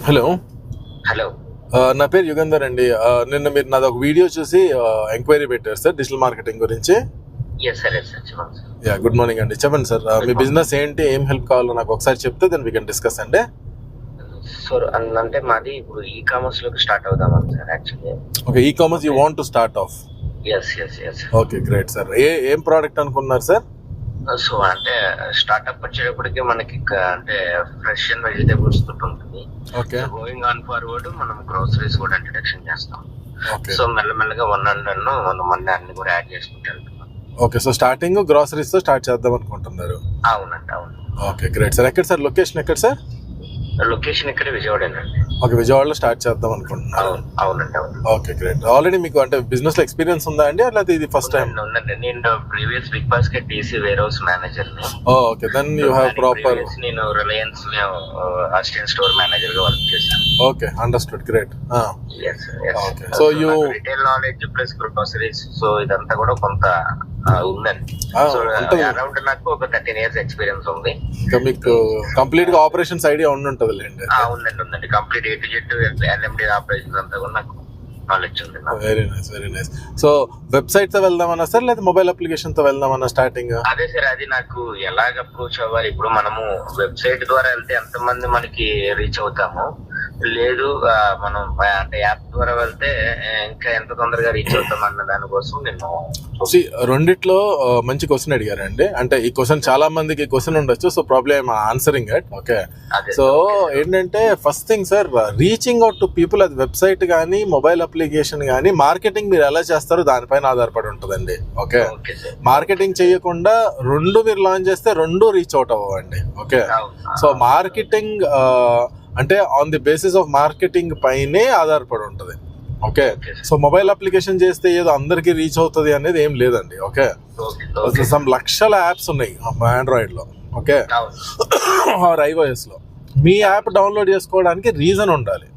Hello. Hello. నా పేరు యుగంధర్ అండి. నిన్న మీరు నాది ఒక వీడియో చూసి ఎంక్వైరీ పెట్టారు సార్ డిజిటల్ మార్కెటింగ్ గురించి. గుడ్ మార్నింగ్ అండి. చెప్పండి సార్, మీ బిజినెస్ ఏంటి, ఏం హెల్ప్ కావాలో నాకు ఒకసారి చెప్తే దెన్ వీ కెన్ డిస్కస్ అండి. సార్ అంటే మాది ఇప్పుడు ఈ కామర్స్ లోకి స్టార్ట్ అవుదామని sir actually. Okay, e commerce you want to start off. Yes. Okay, great sir. ఏం ప్రోడక్ట్ అనుకున్నారు సార్? సో అంటే స్టార్ట్అప్ వచ్చేటప్పటికి మనకి అంటే ఫ్రెష్ అండ్ వెజిటేబుల్స్ తోటి ఉంటుంది. ఓకే, గోయింగ్ ఆన్ ఫార్వర్డ్ మనం గ్రోసరీస్ కూడా ఇంట్రడక్షన్ చేస్తాం. ఓకే. సో మెల్లమెల్లగా వన్ అన్ని కూడా యాడ్ చేసుకుంటూ వెళ్తున్నాం. ఓకే, సో స్టార్టింగ్ గ్రోసరీస్ తో స్టార్ట్ చేద్దాం అనుకుంటున్నారు. అవునండి, అవును. Okay, great sir. ఎక్కడ సార్ లొకేషన్, ఎక్కడ సార్? లొకేషన్ ఇక్కడ విజయవాడేనండి. ఓకే, విజయవాడలో స్టార్ట్ చేద్దాం అనుకుంటున్నారు. అవునండి, అవును. Okay, great. ఆల్రెడీ మీకు అంటే బిజినెస్ లో ఎక్స్పీరియన్స్ ఉందా అండి, లేకపోతే ఇది ఫస్ట్ టైం? ఉందండి. నేను previous Big Basket DC warehouse manager ని. Okay, then you have proper. నేను రిలయన్స్ లో అసిస్టెంట్ స్టోర్ మేనేజర్ గా వర్క్ చేశాను. Okay, understood, great. Okay, so you retail knowledge plus groceries, so ఇదంతా కూడా కొంత ఉందండి. సో అరౌండ్ నాకు ఒక 13 years ఎక్స్పీరియన్స్ ఉంది. ఇంకా మీకు కంప్లీట్ గా ఆపరేషన్స్ ఐడియా ఉండుంటది లేండి. ఉందండి. Complete A to Z LMD operations అంతా కూడా నాకు నాలెడ్జ్ ఉంది. Very nice. సో వెబ్సైట్ తో వెళ్దామన్నా సార్, లేదా మొబైల్ అప్లికేషన్ తో వెళ్దామన్నా స్టార్టింగ్? అదే సార్, అది నాకు ఎలాగ అప్రోచ్ అవ్వాలి. ఇప్పుడు మనము వెబ్సైట్ ద్వారా వెళ్తే ఎంతమంది మనకి రీచ్ అవుతాము, లేదు మనం అంటే యాప్ ద్వారా వెళ్తే ఇంకా ఎంత తొందరగా రీచ్ అవుతాం అన్న దానికోసం నేను రెండిట్లో మంచి క్వశ్చన్ అడిగారండి. అంటే ఈ క్వశ్చన్ చాలా మందికి క్వశ్చన్ ఉండొచ్చు, so problem answering it. Okay, so ఏంటంటే first thing sir, reaching out to people, అది వెబ్సైట్ కానీ మొబైల్ అప్లికేషన్ కానీ మార్కెటింగ్ మీరు ఎలా చేస్తారో దానిపైన ఆధారపడి ఉంటుందండి. ఓకే, మార్కెటింగ్ చేయకుండా రెండు మీరు లాంచ్ చేస్తే రెండు రీచ్ అవుట్ అవ్వండి. ఓకే, సో మార్కెటింగ్ అంటే on the basis of marketing పైనే ఆధారపడి ఉంటుంది. ఓకే, సో మొబైల్ అప్లికేషన్ చేస్తే ఏదో అందరికి రీచ్ అవుతుంది అనేది ఏం లేదండి. ఓకే, సమ్ లక్షల యాప్స్ ఉన్నాయి ఆండ్రాయిడ్ లో, ఓకే, ఆర్ iOS లో. మీ యాప్ డౌన్లోడ్ చేసుకోవడానికి రీజన్ ఉండాలి.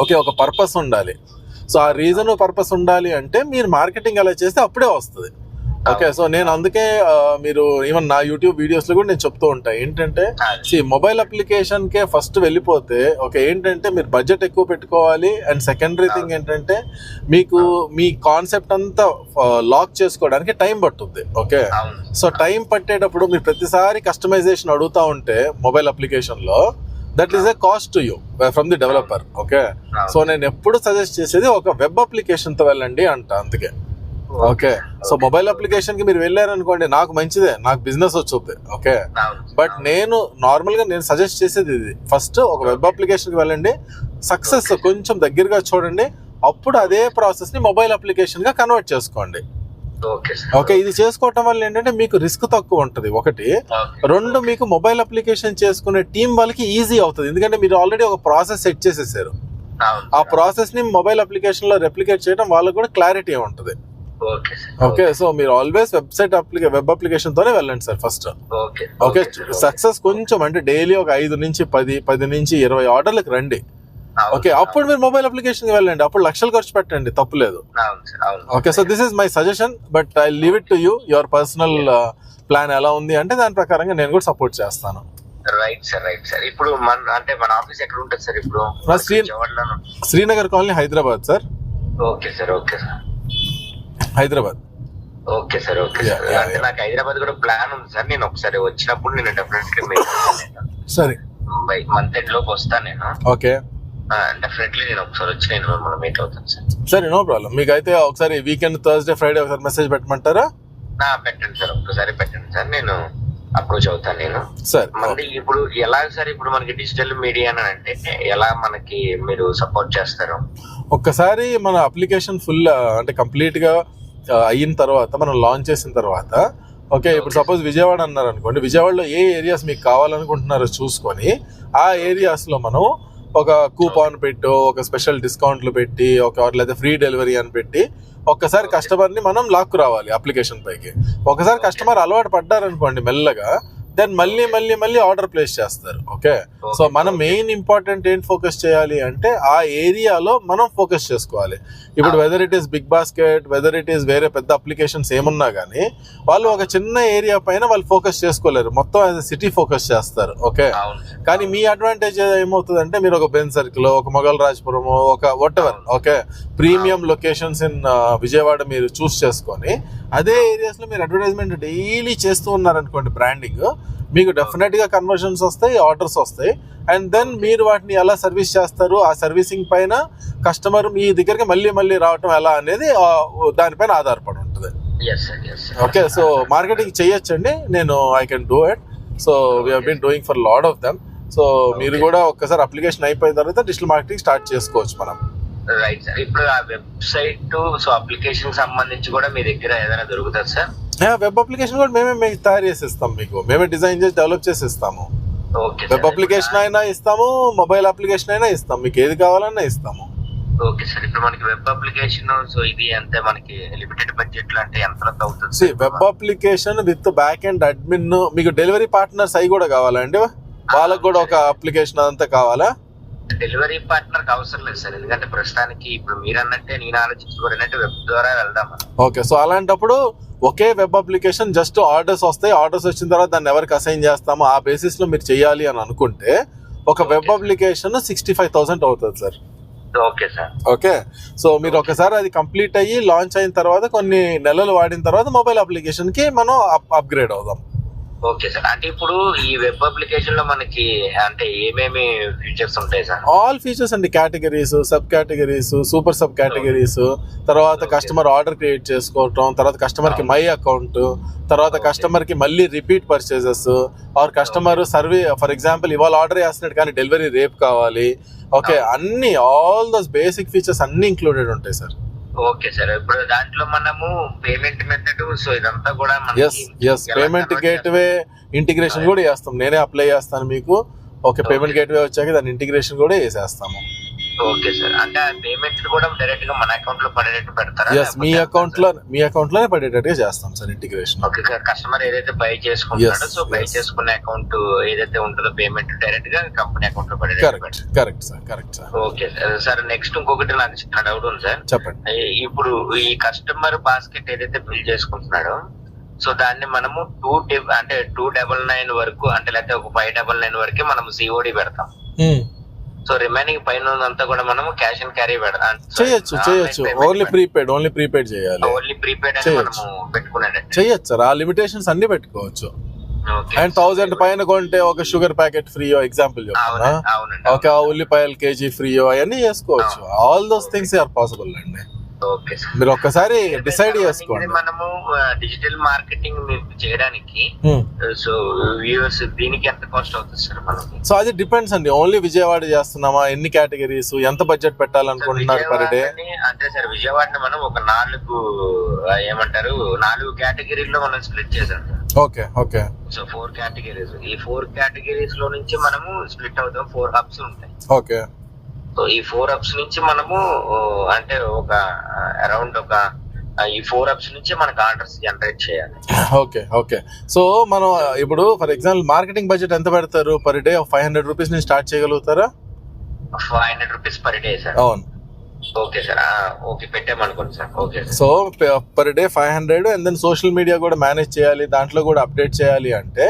ఓకే, ఒక పర్పస్ ఉండాలి. సో ఆ రీజన్ పర్పస్ ఉండాలి అంటే మీరు మార్కెటింగ్ అలా చేస్తే అప్పుడే వస్తుంది. ఓకే, సో నేను అందుకే మీరు ఈవెన్ నా యూట్యూబ్ వీడియోస్ లో కూడా నేను చెప్తూ ఉంటాను ఏంటంటే, మొబైల్ అప్లికేషన్ కే ఫస్ట్ వెళ్ళిపోతే ఓకే ఏంటంటే మీరు బడ్జెట్ ఎక్కువ పెట్టుకోవాలి. అండ్ సెకండరీ థింగ్ ఏంటంటే మీకు మీ కాన్సెప్ట్ అంతా లాక్ చేసుకోవడానికి టైం పట్టుద్ది. ఓకే, సో టైం పట్టేటప్పుడు మీరు ప్రతిసారి కస్టమైజేషన్ అడుగుతా ఉంటే మొబైల్ అప్లికేషన్ లో that is a cost to you from the developer. Okay, so నేను ఎప్పుడు సజెస్ట్ చేసేది ఒక వెబ్ అప్లికేషన్ తో వెళ్ళండి అంట. అందుకే ఓకే, సో మొబైల్ అప్లికేషన్ కి మీరు వెళ్ళారనుకోండి, నాకు మంచిదే, నాకు బిజినెస్ వచ్చుద్ది. ఓకే, బట్ నేను నార్మల్ గా నేను సజెస్ట్ చేసేది ఇది, ఫస్ట్ ఒక వెబ్ అప్లికేషన్ కి వెళ్ళండి, సక్సెస్ కొంచెం దగ్గరగా చూడండి, అప్పుడు అదే ప్రాసెస్ ని మొబైల్ అప్లికేషన్ గా కన్వర్ట్ చేసుకోండి. ఓకే, ఇది చేసుకోవటం వల్ల ఏంటంటే మీకు రిస్క్ తక్కువ ఉంటుంది ఒకటి. రెండు, మీకు మొబైల్ అప్లికేషన్ చేసుకునే టీం వాళ్ళకి ఈజీ అవుతుంది, ఎందుకంటే మీరు ఆల్రెడీ ఒక ప్రాసెస్ సెట్ చేసేసారు. ఆ ప్రాసెస్ ని మొబైల్ అప్లికేషన్ లో రెప్లికేట్ చేయడం వాళ్ళకి కూడా క్లారిటీ ఉంటుంది. ఓకే, సో మీరు ఆల్వేస్ వెబ్ అప్లికేషన్ తోనే వెళ్ళండి సార్ ఫస్ట్. ఓకే, సక్సెస్ కొంచెం అంటే డైలీ ఒక 5 నుంచి 10 నుంచి 20 ఆర్డర్లకు రండి. ఓకే, అప్పుడు మీరు మొబైల్ అప్లికేషన్ కి వెళ్ళండి, అప్పుడు లక్షలు ఖర్చు పెట్టండి, తప్పులేదు. Okay, so this is my suggestion, but I leave it to you. Your personal plan ఎలా ఉంది అంటే దాని ప్రకారంగా నేను కూడా సపోర్ట్ చేస్తాను. Right sir. ఇప్పుడు మన ఆఫీస్ ఎక్కడ ఉంటుంది సార్? ఇప్పుడు Srinagar colony, Hyderabad sir. Okay sir. Hyderabad. Okay sir. అంటే నాకు హైదరాబాద్ కూడా ప్లాన్ ఉంది సార్. నేను ఒకసారి వచ్చినప్పుడు నేను డెఫినెట్లీ సరే మంత్ ఎండ్ లోకి వస్తాను నేను. ఓకే, డెఫినెట్లీ నేను ఒకసారి వచ్చి నేను మనం మీట్ అవుతాను సార్. సరే, నో ప్రాబ్లం. మీకు అయితే ఒకసారి వీకెండ్ థర్స్డే ఫ్రైడే ఒకసారి మెసేజ్ పెట్టమంటారా? పెట్టండి సార్, ఒక్కసారి పెట్టండి సార్, నేను అప్రోచ్ అవుతాను నేను. సార్ మళ్ళీ ఇప్పుడు ఎలా సార్, ఇప్పుడు మనకి డిజిటల్ మీడియా అంటే ఎలా మనకి మీరు సపోర్ట్ చేస్తారు? ఒక్కసారి మన అప్లికేషన్ ఫుల్ అంటే కంప్లీట్ గా అయిన తర్వాత, మనం లాంచ్ చేసిన తర్వాత, ఓకే, ఇప్పుడు సపోజ్ విజయవాడ అన్నారు అనుకోండి, విజయవాడలో ఏ ఏరియాస్ మీకు కావాలనుకుంటున్నారో చూసుకొని ఆ ఏరియాస్ లో మనం ఒక కూపాన్ పెట్టో, ఒక స్పెషల్ డిస్కౌంట్లు పెట్టి, లేదా ఫ్రీ డెలివరీ అని పెట్టి ఒక్కసారి కస్టమర్ ని మనం లాక్కు రావాలి అప్లికేషన్ పైకి. ఒకసారి కస్టమర్ అలవాటు పడ్డారనుకోండి మెల్లగా, దెన్ మళ్ళీ ఆర్డర్ ప్లేస్ చేస్తారు. ఓకే, సో మనం మెయిన్ ఇంపార్టెంట్ ఏంటి ఫోకస్ చేయాలి అంటే ఆ ఏరియాలో మనం ఫోకస్ చేసుకోవాలి. ఇప్పుడు whether it is Big Basket, whether it is వేరే పెద్ద అప్లికేషన్స్ ఏమున్నా కానీ వాళ్ళు ఒక చిన్న ఏరియా పైన వాళ్ళు ఫోకస్ చేసుకోలేరు, మొత్తం యాజ్ సిటీ ఫోకస్ చేస్తారు. ఓకే, కానీ మీ అడ్వాంటేజ్ ఏమవుతుందంటే మీరు ఒక బెన్ సర్కిల్, ఒక మొగల్ రాజ్పురం, ఒక what ever okay premium locations in Vijayawada మీరు చూస్ చేసుకొని అదే ఏరియాస్ లో మీరు అడ్వర్టైజ్మెంట్ డైలీ చేస్తూ ఉన్నారనుకోండి, బ్రాండింగ్, మీకు డెఫినెట్ గా కన్వర్షన్స్ వస్తాయి, ఆర్డర్స్ వస్తాయి. అండ్ దెన్ మీరు వాటిని ఎలా సర్వీస్ చేస్తారు, ఆ సర్వీసింగ్ పైన కస్టమర్ మీ దగ్గరికి మళ్ళీ రావటం ఎలా అనేది దానిపైన ఆధారపడి ఉంటుంది. ఓకే, సో మార్కెటింగ్ చేయొచ్చండి, నేను I can do it. So we have been doing for lot of them. So మీరు కూడా ఒక్కసారి అప్లికేషన్ అయిపోయిన తర్వాత డిజిటల్ మార్కెటింగ్ స్టార్ట్ చేసుకోవచ్చు మనం. రైట్ సార్, ఇప్పుడు ఆ వెబ్సైట్ సో అప్లికేషన్ సంబంధించి కూడా మీ దగ్గర ఏదైనా దొరుకుతుంది సార్? వెబ్ అప్లికేషన్ కూడా మేమే తయారు చేసి ఇస్తాం, మీకు మేమే డిజైన్ చేసి డెవలప్ చేసి ఇస్తాము. వెబ్ అప్లికేషన్ అయినా ఇస్తాము, మొబైల్ అప్లికేషన్ అయినా ఇస్తాం, మీకు ఏది కావాలన్నా ఇస్తాము. ఓకే సార్, ఇప్పుడు మనకి వెబ్ అప్లికేషన్ సో ఇది అంటే మనకి లిమిటెడ్ బడ్జెట్ లో అంటే ఎంత అవుతుంది? Web application with back and admin, మీకు డెలివరీ పార్ట్నర్స్ అవి కూడా కావాలండి, వాళ్ళకి కూడా ఒక అప్లికేషన్ అదంతా కావాలా? డెలివరీ పార్ట్నర్ అవసరం లేదు సార్, ఎందుకంటే ప్రస్తుతానికి ఇప్పుడు మీరు అన్నట్టే నేను ఆలోచించుకోవాలంటే వెబ్ ద్వారా వెళ్దాం. ఓకే, సో అలాంటప్పుడు ఒకే వెబ్ అప్లికేషన్ జస్ట్ ఆర్డర్స్ వస్తాయి, ఆర్డర్స్ వచ్చిన తర్వాత దాన్ని ఎవరికి అసైన్ చేస్తామో ఆ బేసిస్ లో మీరు చేయాలి అని అనుకుంటే ఒక వెబ్ అప్లికేషన్ 65,000 అవుతుంది sir. Okay sir. Okay, so మీరు ఒకసారి అది కంప్లీట్ అయ్యి లాంచ్ అయిన తర్వాత కొన్ని నెలలు వాడిన తర్వాత మొబైల్ అప్లికేషన్ కి మనం అప్గ్రేడ్ అవుదాం. ఓకే సార్, అంటే ఇప్పుడు ఈ వెబ్ అప్లికేషన్ లో మనకి అంటే ఏమేమి ఫీచర్స్ ఉంటాయి సార్? ఆల్ ఫీచర్స్ అండి, categories, sub categories, super sub categories, తర్వాత కస్టమర్ ఆర్డర్ క్రియేట్ చేసుకోవటం, తర్వాత కస్టమర్ కి మై అకౌంట్, తర్వాత కస్టమర్ కి మళ్ళీ repeat purchases, or customer survey, for example ఇవాళ ఆర్డర్ చేస్తున్నాడు కానీ డెలివరీ రేపు కావాలి. ఓకే, అన్ని ఆల్ దోస్ బేసిక్ ఫీచర్స్ అన్ని ఇంక్లూడెడ్ ఉంటాయి సార్. ఓకే సార్, ఇప్పుడు దాంట్లో మనము పేమెంట్ మెథడ్ సో ఇదంతా కూడా పేమెంట్ గేట్వే ఇంటిగ్రేషన్ కూడా చేస్తాం, నేనే అప్లై చేస్తాను మీకు. ఓకే, పేమెంట్ గేట్వే వచ్చాక దాని ఇంటిగ్రేషన్ కూడా చేసేస్తాము. ఓకే సార్, అంటే ఆ పేమెంట్ కూడా డైరెక్ట్ గా మన అకౌంట్ లో పడేటట్టు పెడతారా? మీ అకౌంట్ లోనే పడేటట్టుగా చేస్తాం sir integration. Okay sir, customer ఏదైతే బై చేసుకుంటాడో సో బై చేసుకునే అకౌంట్ ఏదైతే ఉంటుందో పేమెంట్ డైరెక్ట్ గా కంపెనీ అకౌంట్ లో పడేటట్టు. Correct sir. Okay sir, next ఇంకొకటి నాకు చిన్న డౌట్ ఉంది సార్. చెప్పండి. ఇప్పుడు ఈ కస్టమర్ బాస్కెట్ ఏదైతే బిల్ చేసుకుంటున్నాడో సో దాన్ని మనము 299 వరకు అంటే లేకపోతే ఒక 599 వరకే మనం సిఓడి పెడతాం. సో రిమైనింగ్ పైన అంతా కూడా మనం క్యాష్ అండ్ క్యారీ పెడతాం. చేయొచ్చు. ఓన్లీ ప్రీపెయిడ్ చేయాలి. ఓన్లీ ప్రీపెయిడ్ అని మనము పెట్టుకునేది చేయొచ్చు సార్, ఆ లిమిటేషన్స్ అన్ని పెట్టుకోవచ్చు. అండ్ 1000 పైన కొంటే ఒక షుగర్ ప్యాకెట్ ఫ్రీయో ఎగ్జాంపుల్ చెప్తున్నా, ఒక ఉల్లిపాయలు కేజీ ఫ్రీయో అవన్నీ చేసుకోవచ్చు. All those things are possible అండి. ఓకే సార్, మీరు ఒక్కసారి డిసైడ్ చేసుకోండి. మనము డిజిటల్ మార్కెటింగ్ చేయడానికి సో వ్యూవర్స్ దీనికి ఎంత కాస్ట్ అవుతుంది సార్ మనకి? సో అది డిపెండ్స్ అండి, ఓన్లీ విజయవాడ చేస్తున్నామా, ఎన్ని కేటగిరీస్, ఎంత బడ్జెట్ పెట్టాలనుకుంటున్నారు పర్ డే? అంటే సార్ విజయవాడని మనం ఒక 4 కేటగిరీల్లో మనం స్ప్లిట్ చేసాం సార్. ఓకే సో 4 కేటగిరీస్, ఈ 4 కేటగిరీస్ లో నుంచి మనము స్ప్లిట్ అవుతాం. 4 హబ్స్ ఉంటాయి. ఓకే, సో ఈ 4 హబ్స్ నుంచి మనము అంటే ఒక అరౌండ్ ఈ 4 హబ్స్ నుంచి మనకు ఆర్డర్స్ జనరేట్ చేయాలి. ఓకే సో మనం ఇప్పుడు ఫర్ ఎగ్జాంపుల్ మార్కెటింగ్ బడ్జెట్ ఎంత పెడతారు పర్ డే? 500 రూపీస్ నుంచి స్టార్ట్ చేయగలుగుతారా? 500 రూపీస్ పర్ డే సార్. అవును. ఓకే సార్, ఓకే పెట్టామనుకోండి sir. Okay, so per day 500 and then social media కూడా మేనేజ్ చేయాలి, దాంట్లో కూడా అప్డేట్ చేయాలి అంటే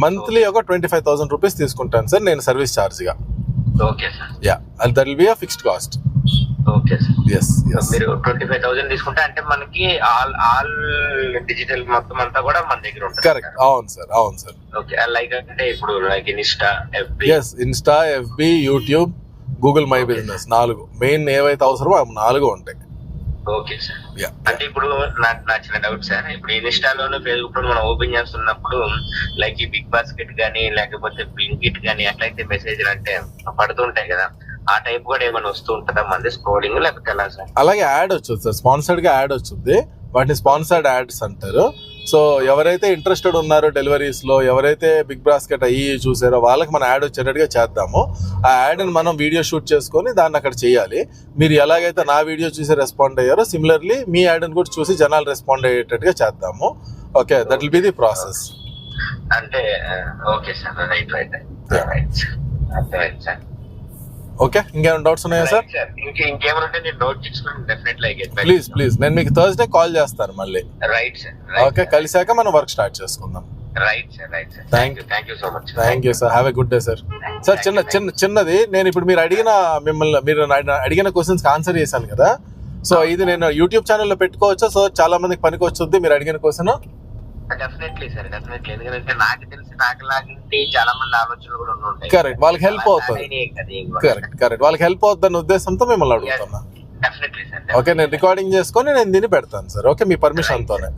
మంత్లీ ఒక 25,000 రూపీస్ తీసుకుంటాను సార్ నేను సర్వీస్ ఛార్జ్ గా. Okay sir. That will be a fixed cost. Okay sir. yes మీరు 25,000 తీసుకుంటే అంటే మనకి ఆల్ డిజిటల్ మొత్తం అంతా కూడా మన దగ్గర ఉంటుంది. కరెక్ట్. అవును సార్. ఓకే, లైక్ అంటే ఇప్పుడు like Insta, FB, YouTube, Google my business, 4 main ఏవైతే అవసరమో 4 ఉంటాయి. Okay sir. అంటే ఇప్పుడు నా చిన్న డౌట్ సార్, ఇప్పుడు ఇన్స్టాలోను ఫేస్బుక్ లో మనం ఓపెన్ చేస్తున్నప్పుడు లైక్ ఈ బిగ్ బాస్కెట్ గానీ లేకపోతే బ్లింకిట్ గానీ అట్లయితే మెసేజ్లు అంటే పడుతుంటాయి కదా, ఆ టైప్ కూడా ఏమైనా వస్తూ ఉంటుందా మంది స్క్రోలింగ్ లేకపోతే ఎలా సార్? అలాగే యాడ్ వచ్చుద్ది సార్, స్పాన్సర్డ్ గా యాడ్ వచ్చుద్ది, వాటిని స్పాన్సర్డ్ యాడ్స్ అంటారు. సో ఎవరైతే ఇంట్రెస్టెడ్ ఉన్నారో డెలివరీస్ లో, ఎవరైతే బిగ్ బాస్కెట్ అయ్యి చూసారో వాళ్ళకి మనం యాడ్ వచ్చేటట్టుగా చేద్దాము. ఆ యాడ్ ని మనం వీడియో షూట్ చేసుకొని దాన్ని అక్కడ చేయాలి. మీరు ఎలాగైతే నా వీడియో చూసి రెస్పాండ్ అయ్యారో సిమిలర్లీ మీ యాడ్ ని కూడా చూసి జనాలు రెస్పాండ్ అయ్యేటట్టుగా చేద్దాము. Okay, that will be the process. అంటే okay sir, right right right sir, అర్థమైంది సార్. ఓకే, ఇంకేమైనా డౌట్స్ ఉన్నాయా సార్? సార్ ఇంకేమైనా ఉంటే నేను నోట్ చేసుకుని definitely I get back. Please నేను మీకు థర్స్డే కాల్ చేస్తాను మళ్ళీ. Right sir. ఓకే, కలిసాక మనం వర్క్ స్టార్ట్ చేసుకుందాం. Right sir. Thank thank you so much. Thank you sir, have a good day sir. Sir చిన్నది, నేను ఇప్పుడు మీరు అడిగిన క్వశ్చన్స్ ఆన్సర్ చేశాను కదా, సో ఇది నేను యూట్యూబ్ ఛానల్లో పెట్టుకోవచ్చా? సో చాలా మందికి పనికి వస్తుంది మీరు అడిగిన క్వశ్చన్. Definitely sir, definitely. ఎందుకంటే నాకు తెలిసి నాకు లాంటి చాలా మంది ఆలోచనలు కూడా ఉంటాయి. కరెక్ట్, వాళ్ళకి హెల్ప్ అవుతుంది. కరెక్ట్, వాళ్ళకి హెల్ప్ అవుతుందన్న ఉద్దేశంతో మిమ్మల్ని అడుగుతున్నా. Definitely sir. ఓకే, నేను రికార్డింగ్ చేసుకొని నేను దీన్ని పెడతాను సార్. ఓకే, మీ పర్మిషన్ తోనే.